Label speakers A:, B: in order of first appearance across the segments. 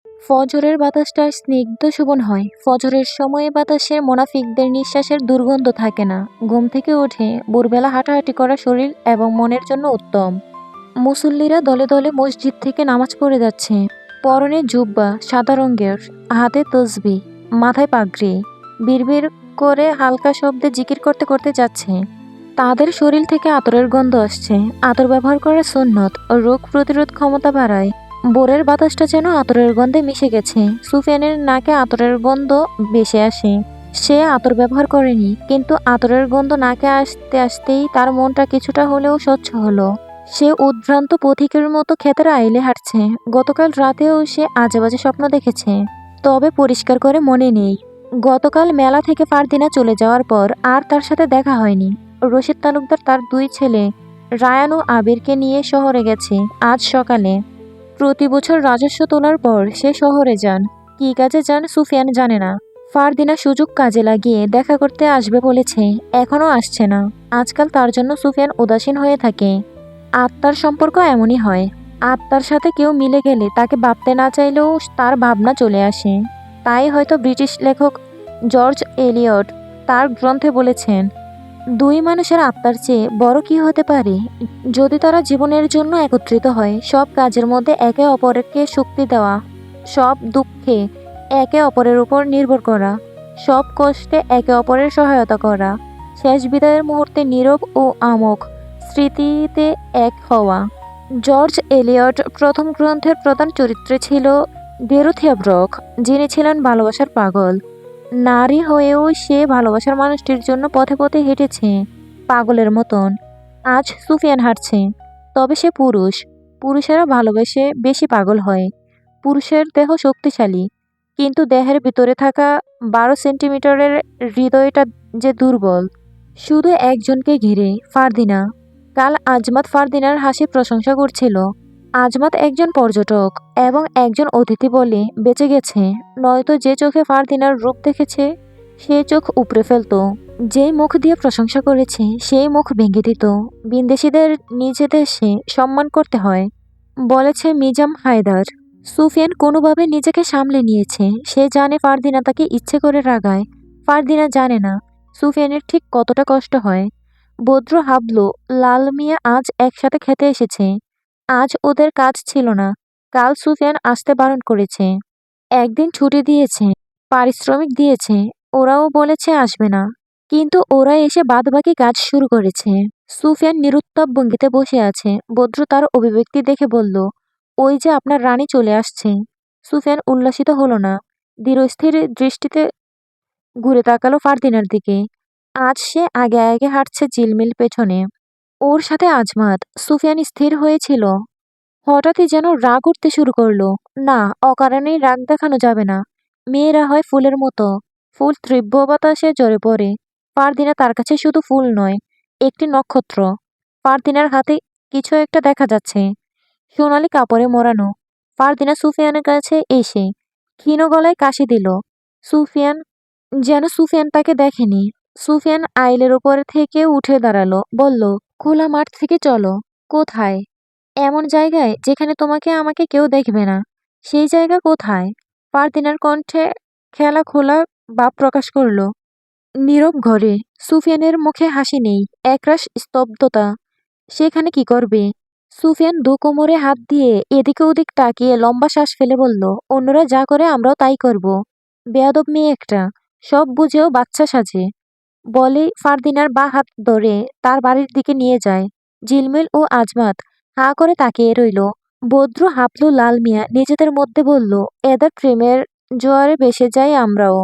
A: ফজরের বাতাসটা স্নিগ্ধ শোভন হয়। ফজরের সময়ে বাতাসে মোনাফিকদের নিঃশ্বাসের দুর্গন্ধ থাকে না। ঘুম থেকে উঠে ভোরবেলা হাঁটাহাঁটি করা শরীর এবং মনের জন্য উত্তম। মুসল্লিরা দলে দলে মসজিদ থেকে নামাজ পড়ে যাচ্ছে। পরনে জুব্বা সাদা রঙের, হাতে তসবিহ, মাথায় পাগড়ি। বিড়বিড় করে হালকা শব্দে জিকির করতে করতে যাচ্ছে। তাদের শরীর থেকে আতরের গন্ধ আসছে। আতর ব্যবহার করা সুন্নত ও রোগ প্রতিরোধ ক্ষমতা বাড়ায়। ভোরের বাতাসটা যেন আতরের গন্ধে মিশে গেছে। সুফিয়ানের নাকে আতরের গন্ধ ভেসে আসে। সে আতর ব্যবহার করেনি, কিন্তু আতরের গন্ধ নাকে আসতে আসতেই তার মনটা কিছুটা হলেও স্বচ্ছ হলো। সে উদ্ভ্রান্ত পথিকের মতো ক্ষেতের আইলে হাঁটছে। গতকাল রাতেও সে আজেবাজে স্বপ্ন দেখেছে, তবে পরিষ্কার করে মনে নেই। গতকাল মেলা থেকে ফারদিনা চলে যাওয়ার পর আর তার সাথে দেখা হয়নি। রশিদ তালুকদার তার দুই ছেলে রায়ান ও আবিরকে নিয়ে শহরে গেছে আজ সকালে। প্রতি বছর রাজস্ব তোলার পর সে শহরে যান। কী কাজে যান সুফিয়ান জানে না। ফারদিনা সুযোগ কাজে লাগিয়ে দেখা করতে আসবে বলেছে, এখনও আসছে না। আজকাল তার জন্য সুফিয়ান উদাসীন হয়ে থাকে। আত্মার সম্পর্ক এমনই হয়। আত্মার সাথে কেউ মিলে গেলে তাকে ভাবতে না চাইলেও তার ভাবনা চলে আসে। তাই হয়তো ব্রিটিশ লেখক জর্জ এলিয়ট তার গ্রন্থে বলেছেন, দুই মানুষের আত্মার চেয়ে বড় কি হতে পারে যদি তারা জীবনের জন্য একত্রিত হয়। সব কাজের মধ্যে একে অপরকে শক্তি দেওয়া, সব দুঃখে একে অপরের উপর নির্ভর করা, সব কষ্টে একে অপরের সহায়তা করা, শেষ বিদায়ের মুহূর্তে নীরব ও আমোঘ স্মৃতিতে এক হওয়া। জর্জ এলিয়ট প্রথম গ্রন্থের প্রধান চরিত্রে ছিল ডেরোথিয়া ব্রক, যিনি ছিলেন ভালোবাসার পাগল। নারী হয়েও সে ভালোবাসার মানুষটির জন্য পথে পথে হেঁটেছে পাগলের মতন। আজ সুফিয়ান হাঁটছে, তবে সে পুরুষ। পুরুষেরা ভালোবেসে বেশি পাগল হয়। পুরুষের দেহ শক্তিশালী, কিন্তু দেহের ভিতরে থাকা 12 সেন্টিমিটারের হৃদয়টা যে দুর্বল। শুধু একজনকে ঘিরে, ফারদিনা। কাল আজমাত ফারদিনার হাসির প্রশংসা করছিল। আজমাত একজন পর্যটক এবং একজন অতিথি বলে বেঁচে গেছে, নয়তো যে চোখে ফারদিনার রূপ দেখেছে সে চোখ উপড়ে ফেলত। যেই মুখ দিয়ে প্রশংসা করেছে সেই মুখ ভেঙে দিত। বিন্দেশিদের নিজ দেশে সম্মান করতে হয়, বলেছে মিজাম হায়দার। সুফিয়ান কোনোভাবে নিজেকে সামলে নিয়েছে। সে জানে ফারদিনা তাকে ইচ্ছে করে রাগায়। ফারদিনা জানে না সুফিয়ানের ঠিক কতটা কষ্ট হয়। বদ্র হাবলু, লাল মিয়া আজ একসাথে খেতে এসেছে। আজ ওদের কাজ ছিল না। কাল সুফিয়ান আসতে বারণ করেছে। একদিন ছুটি দিয়েছে, পারিশ্রমিক দিয়েছে। ওরাও বলেছে আসবে না, কিন্তু ওরা এসে বাদবাকি কাজ শুরু করেছে। সুফিয়ান নিরুত্তাপ ভঙ্গিতে বসে আছে। বদ্র তার অভিব্যক্তি দেখে বলল, ওই যে আপনার রানী চলে আসছে। সুফিয়ান উল্লাসিত হলো না। ধীরস্থির দৃষ্টিতে ঘুরে তাকালো ফারদিনার দিকে। আজ সে আগে আগে হাঁটছে ঝিলমিল পেছনে। ওর সাথে আজমাত। সুফিয়ান স্থির হয়েছিল। হঠাৎই যেন রাগ উঠতে শুরু করলো। না, অকারণেই রাগ দেখানো যাবে না। মেয়েরা হয় ফুলের মতো। ফুল তীব্র বাতাসে ঝরে পড়ে। ফারদিনা তার কাছে শুধু ফুল নয়, একটি নক্ষত্র। ফারদিনার হাতে কিছু একটা দেখা যাচ্ছে, সোনালি কাপড়ে মোড়ানো। ফারদিনা সুফিয়ানের কাছে এসে ক্ষীণ গলায় কাশি দিল। সুফিয়ান সুফিয়ান তাকে দেখেনি। সুফিয়ান আইলের উপর থেকে উঠে দাঁড়ালো, বলল, খোলা মাঠ থেকে চলো। কোথায়? এমন জায়গায় যেখানে তোমাকে আমাকে কেউ দেখবে না। সেই জায়গা কোথায়? ফারদিনার কণ্ঠে খেলা খোলা ভাব প্রকাশ করলো। নীরব ঘরে। সুফিয়ানের মুখে হাসি নেই, একরাশ স্তব্ধতা। সেখানে কি করবে? সুফিয়ান দু কোমরে হাত দিয়ে এদিকে ওদিক তাকিয়ে লম্বা শ্বাস ফেলে বলল, অন্যরা যা করে আমরাও তাই করব। বেয়াদব মেয়ে একটা, সব বুঝেও বাচ্চা সাজে। বলেই ফারদিনার বা হাত ধরে তার বাড়ির দিকে নিয়ে যায়। ঝিলমিল ও আজমাত হাঁ করে তাকিয়ে রইল। বদ্র, হাবলু, লাল মিয়া নিজেদের মধ্যে বলল, এদের প্রেমের জোয়ারে ভেসে যাই আমরাও।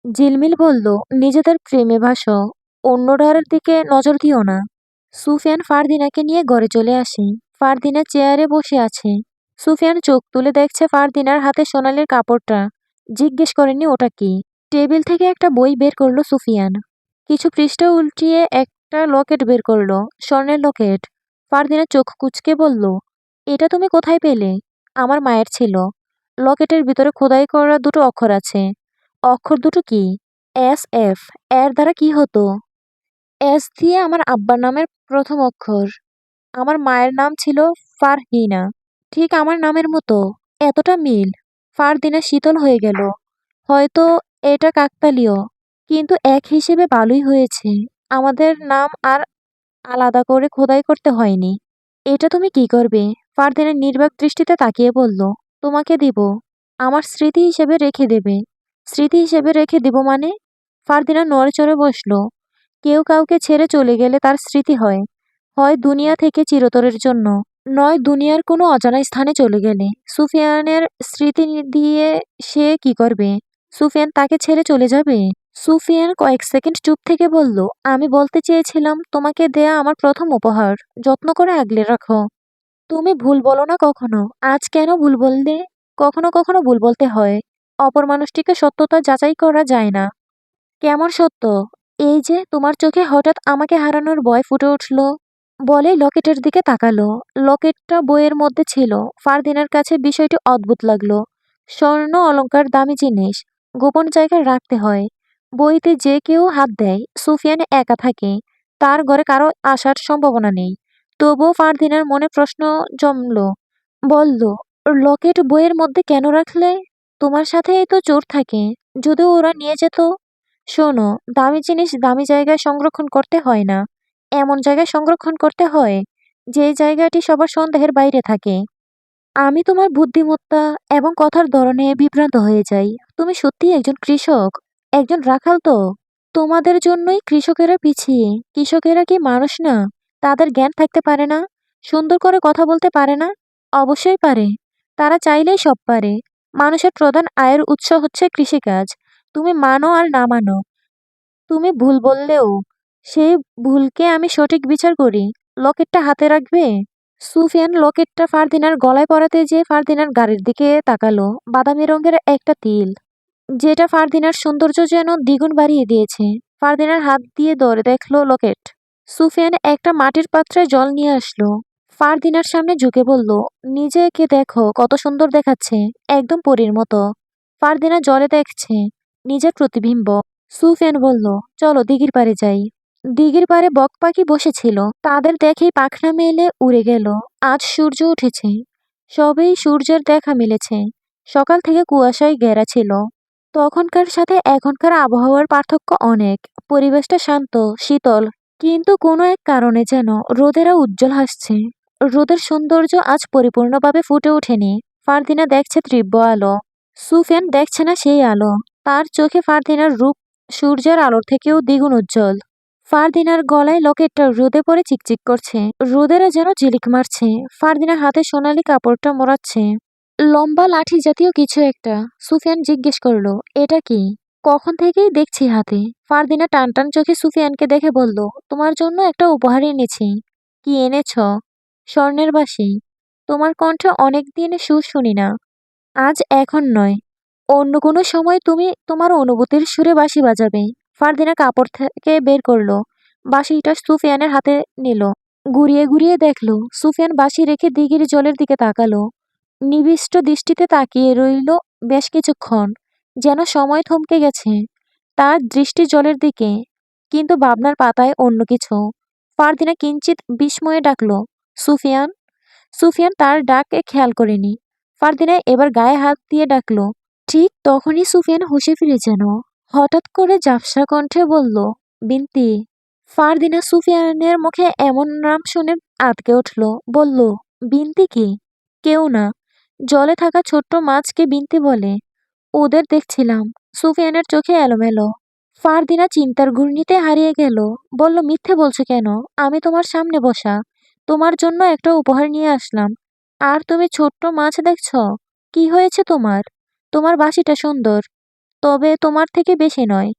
A: ঝিলমিল বলল, নিজেদের প্রেমে ভাসো, অন্যটার দিকে নজর দিও না। সুফিয়ান ফারদিনাকে নিয়ে ঘরে চলে আসে। ফারদিনা চেয়ারে বসে আছে। সুফিয়ান চোখ তুলে দেখছে ফারদিনার হাতে সোনালির কাপড়টা। জিজ্ঞেস করেনি ওটা কি। টেবিল থেকে একটা বই বের করলো সুফিয়ান। কিছু পৃষ্ঠা উল্টিয়ে একটা লকেট বের করলো, স্বর্ণের লকেট। ফারদিনা চোখ কুঁচকে বলল, এটা তুমি কোথায় পেলে? আমার মায়ের ছিল। লকেটের ভিতরে খোদাই করা দুটো অক্ষর আছে। অক্ষর দুটো কি? S F. এর দ্বারা কি হতো? এস দিয়ে আমার আব্বার নামের প্রথম অক্ষর। আমার মায়ের নাম ছিল ফারহিনা, ঠিক আমার নামের মতো। এতটা মিল। ফারদিনা শীতল হয়ে গেল। হয়তো এটা কাকতালীয়, কিন্তু এক হিসেবে ভালোই হয়েছে। আমাদের নাম আর আলাদা করে খোদাই করতে হয়নি। এটা তুমি কি করবে? ফারদিনা নির্বাক দৃষ্টিতে তাকিয়ে বলল, তোমাকে দিব। আমার স্মৃতি হিসেবে রেখে দেবে। স্মৃতি হিসেবে রেখে দিব মানে? ফারদিনা নড়েচড়ে বসল। কেউ কাউকে ছেড়ে চলে গেলে তার স্মৃতি হয়, হয় দুনিয়া থেকে চিরতরের জন্য, নয় দুনিয়ার কোনো অজানা স্থানে চলে গেলে। সুফিয়ানের স্মৃতি দিয়ে সে কি করবে? সুফিয়ান তাকে ছেড়ে চলে যাবে? সুফিয়ান কয়েক সেকেন্ড চুপ থেকে বলল, আমি বলতে চেয়েছিলাম তোমাকে দেয়া আমার প্রথম উপহার, যত্ন করে আগলে রাখো। তুমি ভুল বলো না কখনো। আজ কেন ভুল বললে? কখনো কখনো ভুল বলতে হয়। অপর মানুষটিকে সত্যতা যাচাই করা যায় না। কেমন সত্য? এই যে তোমার চোখে হঠাৎ আমাকে হারানোর ভয় ফুটে উঠল। বলেই লকেটের দিকে তাকালো। লকেটটা বইয়ের মধ্যে ছিল। ফারদিনার কাছে বিষয়টি অদ্ভুত লাগলো। স্বর্ণ অলংকার দামি জিনিস, গোপন জায়গায় রাখতে হয়। বইতে যে কেউ হাত দেয়, সুফিয়ান একা থাকে, তার ঘরে কারো আসার সম্ভাবনা নেই। তবুও ফারদিনার মনে প্রশ্ন জমলো। বলল, লকেট বইয়ের মধ্যে কেন রাখলে? তোমার সাথেই তো চোর থাকে, যদি ওরা নিয়ে যেত। শোনো, দামি জিনিস দামি জায়গায় সংরক্ষণ করতে হয় না, এমন জায়গায় সংরক্ষণ করতে হয় যে জায়গাটি সবার সন্দেহের বাইরে থাকে। আমি তোমার বুদ্ধিমত্তা এবং কথার ধরনে বিভ্রান্ত হয়ে যাই। তুমি সত্যিই একজন কৃষক, একজন রাখাল তো? তোমাদের জন্যই কৃষকেরা পিছিয়ে। কৃষকেরা কি মানুষ না? তাদের জ্ঞান থাকতে পারে না? সুন্দর করে কথা বলতে পারে না? অবশ্যই পারে। তারা চাইলেই সব পারে। মানুষের প্রধান আয়ের উৎস হচ্ছে কৃষিকাজ। তুমি মানো আর না মানো, তুমি ভুল বললেও সেই ভুলকে আমি সঠিক বিচার করি। লকেটটা হাতে রাখবে? সুফিয়ান লকেটটা ফারদিনার গলায় পরাতে যেয়ে ফারদিনার গাড়ির দিকে তাকালো। বাদামি রঙের একটা তিল, যেটা ফারদিনার সৌন্দর্য যেন দ্বিগুণ বাড়িয়ে দিয়েছে। ফারদিনার হাত দিয়ে ধরে দেখলো লকেট। সুফিয়ান একটা মাটির পাত্রে জল নিয়ে আসলো। ফারদিনার সামনে ঝুঁকে বলল, নিজেকে দেখো কত সুন্দর দেখাচ্ছে, একদম পরীর মতো। ফারদিনা জলে দেখছে নিজের প্রতিবিম্ব। সুফিয়ান বলল, চলো দিঘির পাড়ে যাই। দিঘির পাড়ে বক পাখি বসেছিল, তাদের দেখেই পাখনা মেলে উড়ে গেল। আজ সূর্য উঠেছে, সবেই সূর্যের দেখা মিলেছে। সকাল থেকে কুয়াশায় ঘেরা ছিল। তখনকার সাথে এখনকার আবহাওয়ার পার্থক্য অনেক। পরিবেশটা শান্ত, শীতল, কিন্তু কোনো এক কারণে যেন রোদেরা উজ্জ্বল হাসছে। রোদের সৌন্দর্য আজ পরিপূর্ণভাবে ফুটে ওঠেনি। ফারদিনা দেখছে তীব্র আলো, সুফিয়ান দেখছে না সেই আলো। তার চোখে ফারদিনার রূপ সূর্যের আলোর থেকেও দ্বিগুণ উজ্জ্বল। ফারদিনার গলায় লকেটটা রোদে পড়ে চিকচিক করছে, রোদেরা যেন ঝিলিক মারছে। ফারদিনার হাতে সোনালি কাপড়টা মোড়াচ্ছে, লম্বা লাঠি জাতীয় কিছু একটা। সুফিয়ান জিজ্ঞেস করলো, এটা কি? কখন থেকেই দেখছি হাতে। ফারদিনা টান টান চোখে সুফিয়ানকে দেখে বলল, তোমার জন্য একটা উপহার এনেছি। কি এনেছ? স্বর্ণের বাঁশি। তোমার কণ্ঠে অনেকদিন সুর শুনি না। আজ এখন নয়, অন্য কোনো সময় তুমি তোমার অনুভূতির সুরে বাঁশি বাজাবে। ফারদিনা কাপড় থেকে বের করলো, বাঁশিটা সুফিয়ানের হাতে নিল। ঘুরিয়ে ঘুরিয়ে দেখলো। সুফিয়ান বাঁশি রেখে দিঘির জলের দিকে তাকালো। নিবিষ্ট দৃষ্টিতে তাকিয়ে রইল বেশ কিছুক্ষণ, যেন সময় থমকে গেছে। তার দৃষ্টি জলের দিকে, কিন্তু ভাবনার পাতায় অন্য কিছু। ফারদিনা কিঞ্চিত বিস্ময়ে ডাকলো, সুফিয়ান। সুফিয়ান তার ডাকে খেয়াল করেনি। ফারদিনা এবার গায়ে হাত দিয়ে ডাকলো। ঠিক তখনই সুফিয়ান হুঁশে ফিরে যেন। হঠাৎ করে ঝাপসা কণ্ঠে বলল, বিনতি। ফারদিনা সুফিয়ানের মুখে এমন নাম শুনে আঁতকে উঠল। বলল, বিনতি কি? কেউ না, জলে থাকা ছোট্ট মাছকে বিনতি বলে। ওদের দেখছিলাম। সুফিয়ানের চোখে এলোমেলো। ফারদিনা চিন্তার ঘূর্ণিতে হারিয়ে গেল। বলল, মিথ্যে বলছো কেন? আমি তোমার সামনে বসা, তোমার জন্য একটা উপহার নিয়ে আসলাম, আর তুমি ছোট্ট মাছ দেখছ? কি হয়েছে তোমার? তোমার বাঁশিটা সুন্দর, তবে তোমার থেকে বেশি নয়।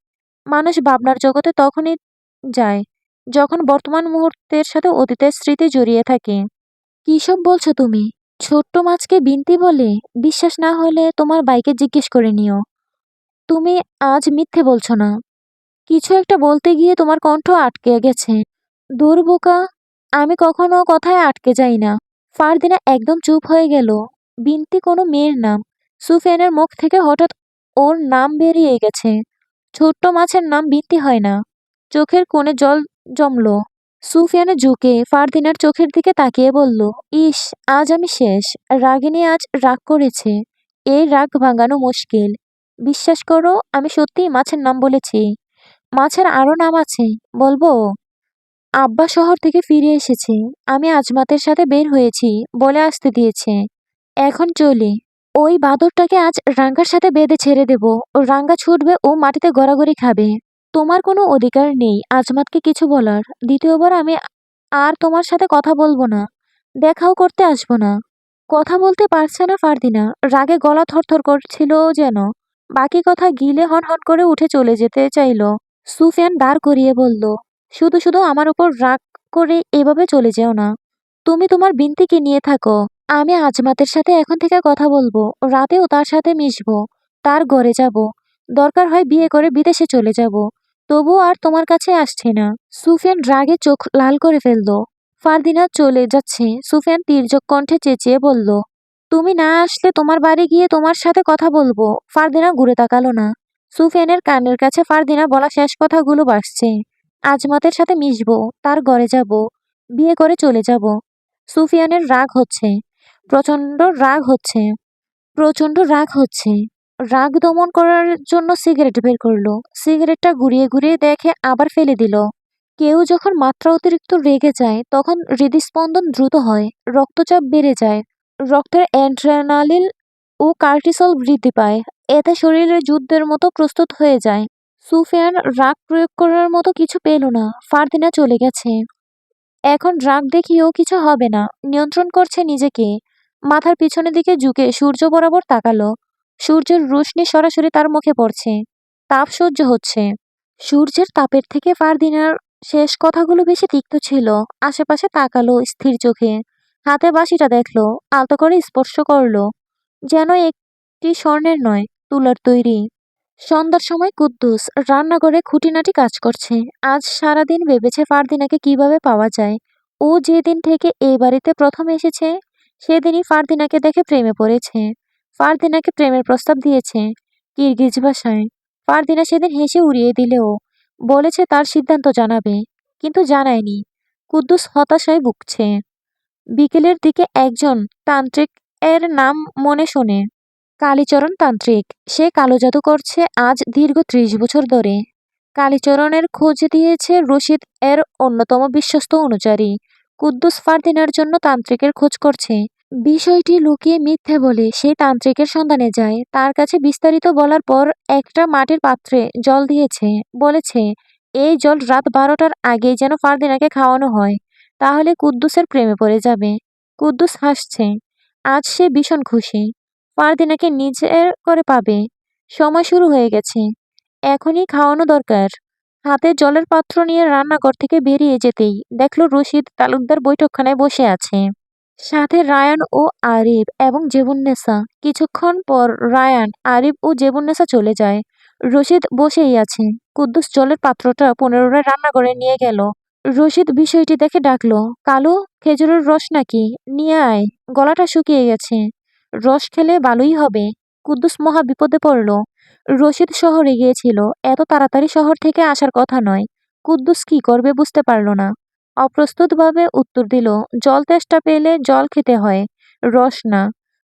A: মানুষ ভাবনার জগতে তখনই যায় যখন বর্তমান মুহূর্তের সাথে অতীতের স্মৃতি জড়িয়ে থাকে। কী সব বলছো তুমি? ছোট্ট মাছকে বিনতি বলে? বিশ্বাস না হলে তোমার বাইকে জিজ্ঞেস করে নিও। তুমি আজ মিথ্যে বলছো না। কিছু একটা বলতে গিয়ে তোমার কণ্ঠ আটকে গেছে। দূর বোকা, আমি কখনো কথায় আটকে যাই না। ফারদিনা একদম চুপ হয়ে গেল। বিনতি কোনো মেয়ের নাম। সুফিয়ানের মুখ থেকে হঠাৎ ওর নাম বেরিয়ে গেছে। ছোট্ট মাছের নাম বিনতি হয় না। চোখের কোণে জল জমলো। সুফিয়ানের ঝুঁকে ফারদিনার চোখের দিকে তাকিয়ে বলল, ইস, আজ আমি শেষ। রাগিনী আজ রাগ করেছে। এই রাগ ভাঙানো মুশকিল। বিশ্বাস করো, আমি সত্যিই মাছের নাম বলেছি। মাছের আরো নাম আছে, বলবো? আব্বা শহর থেকে ফিরে এসেছে। আমি আজমাতের সাথে বের হয়েছি বলে আসতে দিয়েছে। এখন চলি। ওই বাদরটাকে আজ রাঙ্গার সাথে বেঁধে ছেড়ে দেব। ও রাঙ্গা ছুটবে ও মাটিতে গড়াগড়ি খাবে। তোমার কোনো অধিকার নেই আজমাতকে কিছু বলার। দ্বিতীয়বার আমি আর তোমার সাথে কথা বলবো না। দেখাও করতে আসবো না। কথা বলতে পারছে না ফারদিনা। রাগে গলা থরথর করছিল যেন। বাকি কথা গিলে হনহন করে উঠে চলে যেতে চাইল। সুফিয়ান দাঁড় করিয়ে বলল, শুধু শুধু আমার উপর রাগ করে এভাবে চলে যেও না। তুমি তোমার বিনতিকে নিয়ে থাকো। আমি আজমাতের সাথে এখন থেকে কথা বলবো। রাতেও তার সাথে মিশবো। তার ঘরে যাব। দরকার হয় বিয়ে করে বিদেশে চলে যাব। তবুও আর তোমার কাছে আসছে না। সুফিয়ান রাগে চোখ লাল করে ফেলল। ফারদিনা চলে যাচ্ছে। সুফিয়ান তীর্যক কণ্ঠে চেঁচিয়ে বলল, তুমি না আসলে তোমার বাড়ি গিয়ে তোমার সাথে কথা বলবো। ফারদিনা ঘুরে তাকালো না। সুফিয়ানের কানের কাছে ফারদিনা বলা শেষ কথাগুলো বাসছে। আজমাতের সাথে মিশবো, তার ঘরে যাব, বিয়ে করে চলে যাব। সুফিয়ানের রাগ হচ্ছে। প্রচন্ড রাগ হচ্ছে। প্রচন্ড রাগ হচ্ছে। রাগ দমন করার জন্য সিগারেট বের করলো। সিগারেটটা ঘুরিয়ে ঘুরিয়ে দেখে আবার ফেলে দিল। কেউ যখন মাত্রা অতিরিক্ত রেগে যায় তখন হৃদস্পন্দন দ্রুত হয়, রক্তচাপ বেড়ে যায়, রক্তের অ্যাড্রেনালিন ও কার্টিসল বৃদ্ধি পায়। এতে শরীরের যুদ্ধের মতো প্রস্তুত হয়ে যায়। সুফিয়ান রাগ প্রয়োগ করার মতো কিছু পেল না। ফারদিনা চলে গেছে। এখন রাগ দেখিয়েও কিছু হবে না। নিয়ন্ত্রণ করছে নিজেকে। মাথার পিছনের দিকে ঝুঁকে সূর্য বরাবর তাকালো। সূর্যের রোশনি সরাসরি তার মুখে পড়ছে। তাপ সহ্য হচ্ছে। সূর্যের তাপের থেকে ফারদিনার শেষ কথাগুলো বেশি তিক্ত ছিল। আশেপাশে তাকালো স্থির চোখে। হাতে বাঁশিটা দেখলো, আলতো করে স্পর্শ করলো। যেন একটি স্বর্ণের নয়, তুলার তৈরি। সন্ধ্যার সময় কুদ্দুস রান্নাঘরে খুঁটিনাটি কাজ করছে। আজ সারাদিন ভেবেছে ফারদিনাকে কিভাবে পাওয়া যায়। ও যেদিন থেকে এই বাড়িতে প্রথম এসেছে সেদিনই ফারদিনাকে দেখে প্রেমে পড়েছে। ফারদিনাকে প্রেমের প্রস্তাব দিয়েছে কিরগিজ ভাষায়। ফারদিনা সেদিন হেসে উড়িয়ে দিলেও বলেছে তার সিদ্ধান্ত জানাবে, কিন্তু জানায়নি। কুদ্দুস হতাশায় ভুগছে। বিকেলের দিকে একজন তান্ত্রিক এর নাম মনে শোনে। কালীচরণ তান্ত্রিক। সে কালো জাদু করছে আজ দীর্ঘ ৩০ বছর ধরে। কালীচরণের খোঁজ দিয়েছে রশিদ এর অন্যতম বিশ্বস্ত অনুচারী। কুদ্দুস ফারদিনার জন্য তান্ত্রিকের খোঁজ করছে। বিষয়টি লুকিয়ে মিথ্যে বলে সেই তান্ত্রিকের সন্ধানে যায়। তার কাছে বিস্তারিত বলার পর একটা মাটির পাত্রে জল দিয়েছে। বলেছে এই জল রাত ১২টার আগেই যেন ফারদিনাকে খাওয়ানো হয়। তাহলে কুদ্দুসের প্রেমে পড়ে যাবে। কুদ্দুস হাসছে। আজ সে ভীষণ খুশি। ফারদিনাকে নিজের করে পাবে। সময় শুরু হয়ে গেছে। এখনই খাওয়ানো দরকার। হাতে জলের পাত্র নিয়ে রান্নাঘর থেকে বেরিয়ে যেতেই দেখলো রশিদ তালুকদার বৈঠকখানায় বসে আছে। সাথে রায়ান ও আরিফ এবং জেবুন্নেসা। কিছুক্ষণ পর রায়ান, আরিফ ও জেবুন্নেসা চলে যায়। রশিদ বসেই আছে। কুদ্দুস জলের পাত্রটা পুনরায় রান্নাঘরে নিয়ে গেল। রশিদ বিষয়টি দেখে ডাকলো, কালু, খেজুরের রস নাকি? নিয়ে আয়, গলাটা শুকিয়ে গেছে। রস খেলে ভালোই হবে। কুদ্দুস মহা বিপদে পড়ল। রশিদ শহরে গিয়েছিল। এত তাড়াতাড়ি শহর থেকে আসার কথা নয়। কুদ্দুস কি করবে বুঝতে পারল না। অপ্রস্তুতভাবে উত্তর দিল, জল তেষ্টা পেলে জল খেতে হয়, রস না।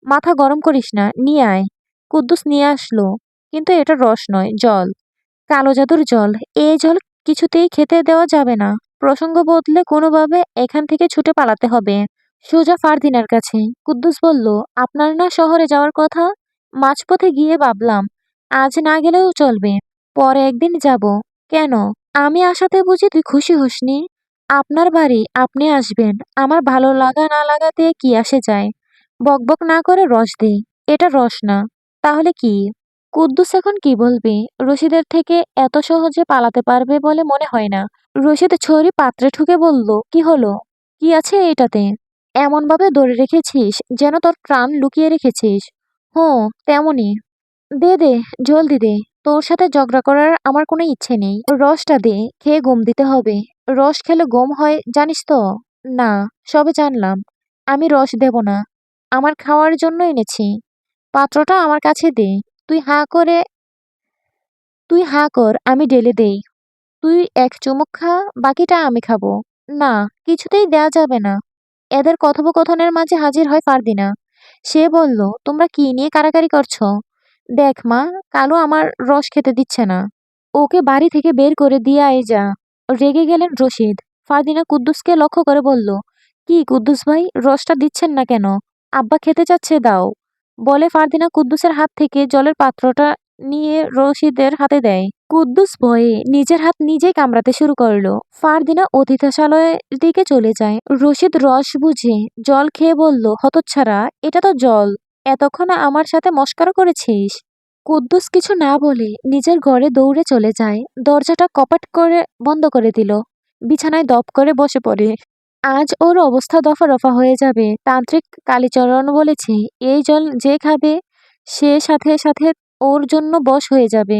A: মাথা গরম করিস না, নিয়ে আয়। কুদ্দুস নিয়ে আসলো। কিন্তু এটা রস নয়, জল। কালো জাদুর জল। এই জল কিছুতেই খেতে দেওয়া যাবে না। প্রসঙ্গ বদলে কোনোভাবে এখান থেকে ছুটে পালাতে হবে। সোজা ফারদিনার কাছে। কুদ্দুস বলল, আপনার না শহরে যাওয়ার কথা? মাঝপথে গিয়ে ভাবলাম আজ না গেলেও চলবে, পরে একদিন যাব। কেন? আমি আসাতে বুঝি তুই খুশি হসনি? আপনার বাড়ি, আপনি আসবেন। আমার ভালো লাগা না লাগাতে কি আসে যায়? বকবক না করে রস দে। এটা রস না। তাহলে কি? কুদ্দুস এখন কি বলবে? রশিদের থেকে এত সহজে পালাতে পারবে বলে মনে হয় না। রশিদ ছড়ি পাত্রে ঠুকে বলল, কি হলো? কি আছে এটাতে? এমনভাবে ধরে রেখেছিস যেন তোর প্রাণ লুকিয়ে রেখেছিস। হুঁ, তেমনই। দে দে, জলদি দে। তোর সাথে ঝগড়া করার আমার কোনো ইচ্ছে নেই। রসটা দে, খেয়ে ঘুম দিতে হবে। রস খেলে ঘুম হয় জানিস তো? না, সবে জানলাম। আমি রস দেব না। আমার খাওয়ার জন্য এনেছি। পাত্রটা আমার কাছে দে। তুই হাঁ করে তুই হাঁ কর, আমি ঢেলে দেই। তুই এক চুমুক খা, বাকিটা আমি খাবো। না, কিছুতেই দেয়া যাবে না। এদের কথোপকথনের মাঝে হাজির হয় ফারদিনা। সে বলল, তোমরা কি নিয়ে কাড়াকাড়ি করছো? দেখ মা, কালু আমার রস খেতে দিচ্ছে না। ওকে বাড়ি থেকে বের করে দিয়ে আয় যা। রেগে গেলেন রশিদ। ফারদিনা কুদ্দুসকে লক্ষ্য করে বলল, কি কুদ্দুস ভাই, রসটা দিচ্ছেন না কেন? আব্বা খেতে চাচ্ছে, দাও। বলে ফারদিনা কুদ্দুসের হাত থেকে জলের পাত্রটা নিয়ে রশিদের হাতে দেয়। কুদ্দুস ভয়ে নিজের হাত নিজেই কামড়াতে শুরু করলো। ফারদিনা অতিথিশালয়ের দিকে চলে যায়। রশিদ রস বুঝে জল খেয়ে বলল, হতচ্ছাড়া, এটা তো জল। এতক্ষণ আমার সাথে মশকরা করেছিস? কুদ্দুস কিছু না বলে নিজের ঘরে দৌড়ে চলে যায়। দরজাটা কপাট করে বন্ধ করে দিল। বিছানায় দপ করে বসে পড়ে। আজ ওর অবস্থা দফা রফা হয়ে যাবে। তান্ত্রিক কালীচরণ বলেছে, এই জল যে খাবে সে সাথে সাথে ওর জন্য বশ হয়ে যাবে।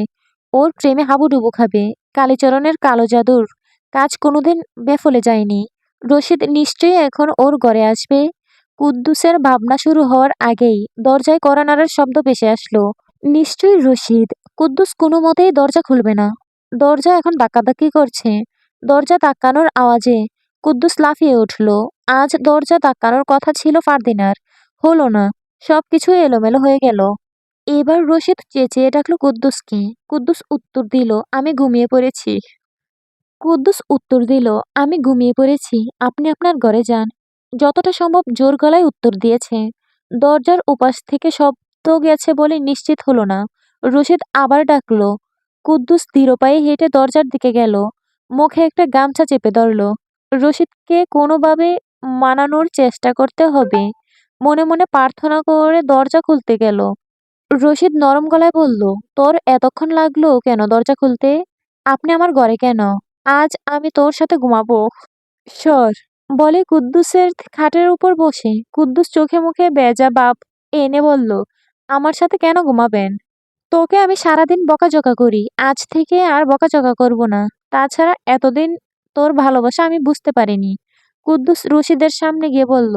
A: ওর প্রেমে হাবুডুবু খাবে। কালীচরণের কালো জাদুর কাজ কোনোদিন বেফলে যায়নি। রশিদ নিশ্চয়ই এখন ওর ঘরে আসবে। কুদ্দুসের ভাবনা শুরু হওয়ার আগেই দরজায় কড়া নাড়ার শব্দ ভেসে আসলো। নিশ্চয়ই রশিদ। কুদ্দুস কোনো মতেই দরজা খুলবে না। দরজা এখন ধাক্কাধাক্কি করছে। দরজা ধাক্কানোর আওয়াজে কুদ্দুস লাফিয়ে উঠল। আজ দরজা ধাক্কানোর কথা ছিল ফারদিনার, হলো না। সবকিছু এলোমেলো হয়ে গেল। এবার রশিদ চেঁচিয়ে ডাকলো কুদ্দুসকে। কুদ্দুস উত্তর দিল, আমি ঘুমিয়ে পড়েছি। কুদ্দুস উত্তর দিল, আমি ঘুমিয়ে পড়েছি, আপনি আপনার ঘরে যান। যতটা সম্ভব জোর গলায় উত্তর দিয়েছে। দরজার ওপাশ থেকে শব্দ গেছে বলে নিশ্চিত হলো না। রশিদ আবার ডাকলো। কুদ্দুস ধীর পায়ে হেঁটে দরজার দিকে গেল। মুখে একটা গামছা চেপে ধরল। রশিদকে কোনোভাবে মানানোর চেষ্টা করতে হবে। মনে মনে প্রার্থনা করে দরজা খুলতে গেল। রশিদ নরম গলায় বলল, তোর এতক্ষণ লাগলো কেন দরজা খুলতে? আপনি আমার ঘরে কেন? আজ আমি তোর সাথে ঘুমাবো। সর, বলে কুদ্দুসের খাটের উপর বসে। কুদ্দুস চোখে মুখে বেজা ভাব এনে বলল, আমার সাথে কেন ঘুমাবেন? তোকে আমি সারাদিন বকাঝকা করি, আজ থেকে আর বকাঝকা করব না। তাছাড়া এতদিন তোর ভালোবাসা আমি বুঝতে পারিনি। কুদ্দুস রশিদের সামনে গিয়ে বলল,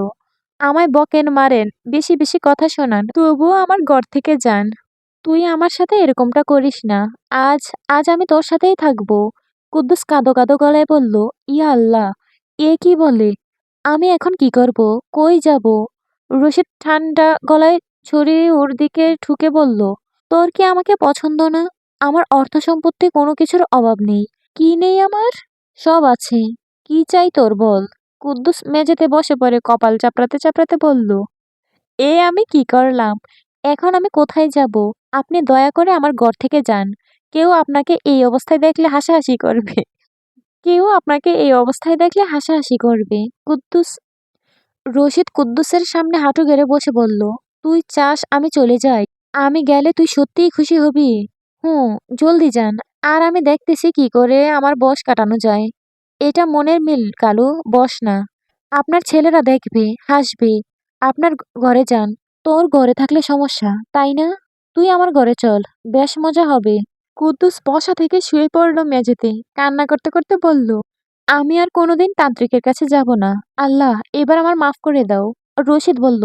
A: আমায় বকেন মারেন, বেশি বেশি কথা শোনান, তবুও আমার ঘর থেকে যান। তুই আমার সাথে এরকমটা করিস না। আজ আজ আমি তোর সাথেই থাকবো। কুদ্দুস কাঁদো কাঁদো গলায় বলল, ইয়া আল্লাহ, এ কি বলে? আমি এখন কি করব? কই যাব? রশিদ ঠান্ডা গলায় ছড়ি ওর দিকে ঠুকে বলল, তোর কি আমাকে পছন্দ না? আমার অর্থ সম্পত্তি কোনো কিছুর অভাব নেই। কি নেই আমার? সব আছে। কি চাই তোর বল? কুদ্দুস মেঝেতে বসে পড়ে কপাল চাপড়াতে চাপড়াতে বলল, এ আমি কি করলাম? এখন আমি কোথায় যাব? আপনি দয়া করে আমার ঘর থেকে যান। কেউ আপনাকে এই অবস্থায় দেখলে হাসাহাসি করবে। কেউ আপনাকে এই অবস্থায় দেখলে হাসাহাসি করবে। কুদ্দুস রশিদ কুদ্দুসের সামনে হাঁটু গেড়ে বসে বলল, তুই চাস আমি চলে যাই? আমি গেলে তুই সত্যিই খুশি হবি? হুঁ, জলদি যান। আর আমি দেখতেছি কি করে আমার বশ কাটানো যায়। এটা মনের মিল কালু, বস না। আপনার ছেলেরা দেখবে, হাসবে। আপনার ঘরে যান। তোর ঘরে থাকলে সমস্যা, তাই না? তুই আমার ঘরে চল, বেশ মজা হবে। কুদ্দুস বসা থেকে শুয়ে পড়ল মেঝেতে। কান্না করতে করতে বলল, আমি আর কোনোদিন তান্ত্রিকের কাছে যাব না। আল্লাহ, এবার আমার মাফ করে দাও। রশিদ বলল,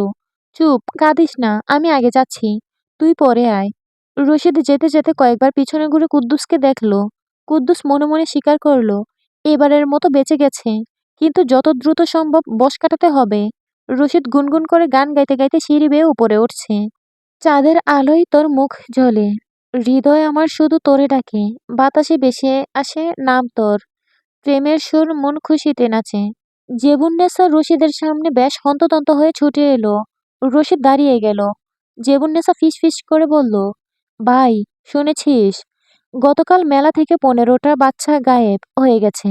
A: চুপ, কাঁদিস না, আমি আগে যাচ্ছি, তুই পরে আয়। রশিদ যেতে যেতে কয়েকবার পিছনে ঘুরে কুদ্দুসকে দেখলো। কুদ্দুস মনে মনে স্বীকার করলো, এবারের মতো বেঁচে গেছে, কিন্তু যত দ্রুত সম্ভব বশ কাটাতে হবে। রশিদ গুনগুন করে গান গাইতে গাইতে সিঁড়ি বেয়ে উপরে উঠছে। চাঁদের আলোয় তোর মুখ জ্বলে, হৃদয় আমার শুধু তোরে ডাকে, বাতাসে ভেসে আসে নাম তোর, প্রেমের সুর মন খুশিতে নাচে। জেবুন্নেসা রশিদের সামনে বেশ হন্তদন্ত হয়ে ছুটে এলো। রশিদ দাঁড়িয়ে গেল। জেবুন্নেসা ফিস ফিস করে বলল, ভাই, শুনেছিস? গতকাল মেলা থেকে 15টা বাচ্চা গায়েব হয়ে গেছে।